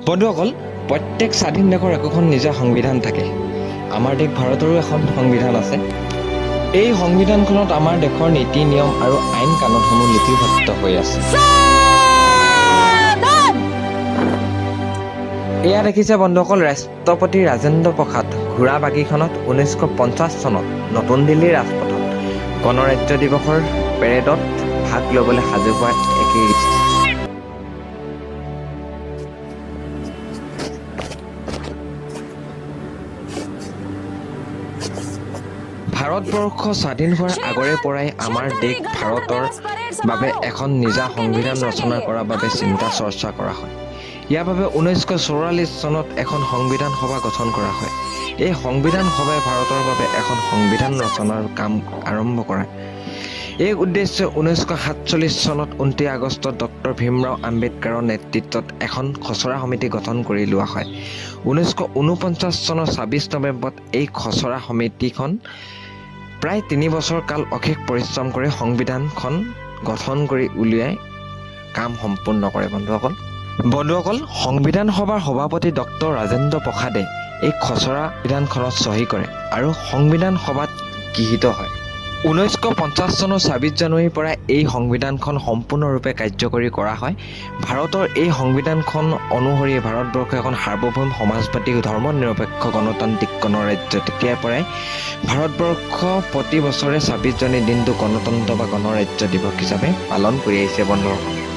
বন্ধুসকল, প্ৰত্যেক স্বাধীন দেশৰ একোখন নিজা সংবিধান থাকে। আমাৰ দেশ ভাৰতৰো এখন সংবিধান আছে। এই সংবিধানখনত আমাৰ দেশৰ নীতি নিয়ম আৰু আইন কানুনসমূহ লিপিবদ্ধ হৈ আছে। এয়া দেখিছে বন্ধুসকল, ৰাষ্ট্ৰপতি ৰাজেন্দ্ৰ প্ৰসাদ ঘোঁৰা বাগিখনত 1950 চনত নতুন দিল্লীৰ ৰাজপথত গণৰাজ্য দিৱসৰ পেৰেডত ভাগ ল'বলৈ সাজু হোৱা একেই দৃশ্য। ভাৰতবৰ্ষ স্বাধীন হোৱাৰ আগৰে পৰাই আমাৰ দেশ ভাৰতৰ বাবে এখন নিজা সংবিধান ৰচনা কৰাৰ বাবে চিন্তা চৰ্চা কৰা হয়। ইয়াৰ বাবে 1944 চনত এখন সংবিধান সভা গঠন কৰা হয়। এই সংবিধান সভাই ভাৰতৰ বাবে এখন সংবিধান ৰচনাৰ কাম আৰম্ভ কৰে। এই উদ্দেশ্যে 1947 চনত 29 আগষ্টত ডক্টৰ ভীমৰাও আম্বেদকাৰৰ নেতৃত্বত এখন খচৰা সমিতি গঠন কৰি লোৱা হয়। 1949 চনৰ 26 নৱেম্বৰত এই খচৰা সমিতিখন প্ৰায় 3 বছৰ কাল অশেষ পৰিশ্ৰম কৰি সংবিধানখন গঠন কৰি উলিয়াই কাম সম্পূৰ্ণ কৰে। বন্ধুসকল, সংবিধান সভাৰ সভাপতি ডক্টৰ ৰাজেন্দ্ৰ প্ৰসাদে এই খচৰা সংবিধানখনত চহী কৰে আৰু সংবিধান সভাত গৃহীত হয়। 1950 চনৰ 26 জানুৱাৰীৰ পৰা এই সংবিধানখন সম্পূৰ্ণৰূপে কাৰ্যকৰী কৰা হয়। ভাৰতৰ এই সংবিধানখন অনুসৰি ভাৰতবৰ্ষ এখন সাৰ্বভৌম সমাজবাদী ধৰ্ম নিৰপেক্ষ গণতান্ত্ৰিক গণৰাজ্য। তেতিয়াৰ পৰাই ভাৰতবৰ্ষ প্ৰতি বছৰে 26 জানুৱাৰী দিনটো গণতন্ত্ৰ বা গণৰাজ্য দিৱস হিচাপে পালন কৰি আহিছে বন্ধুসকল।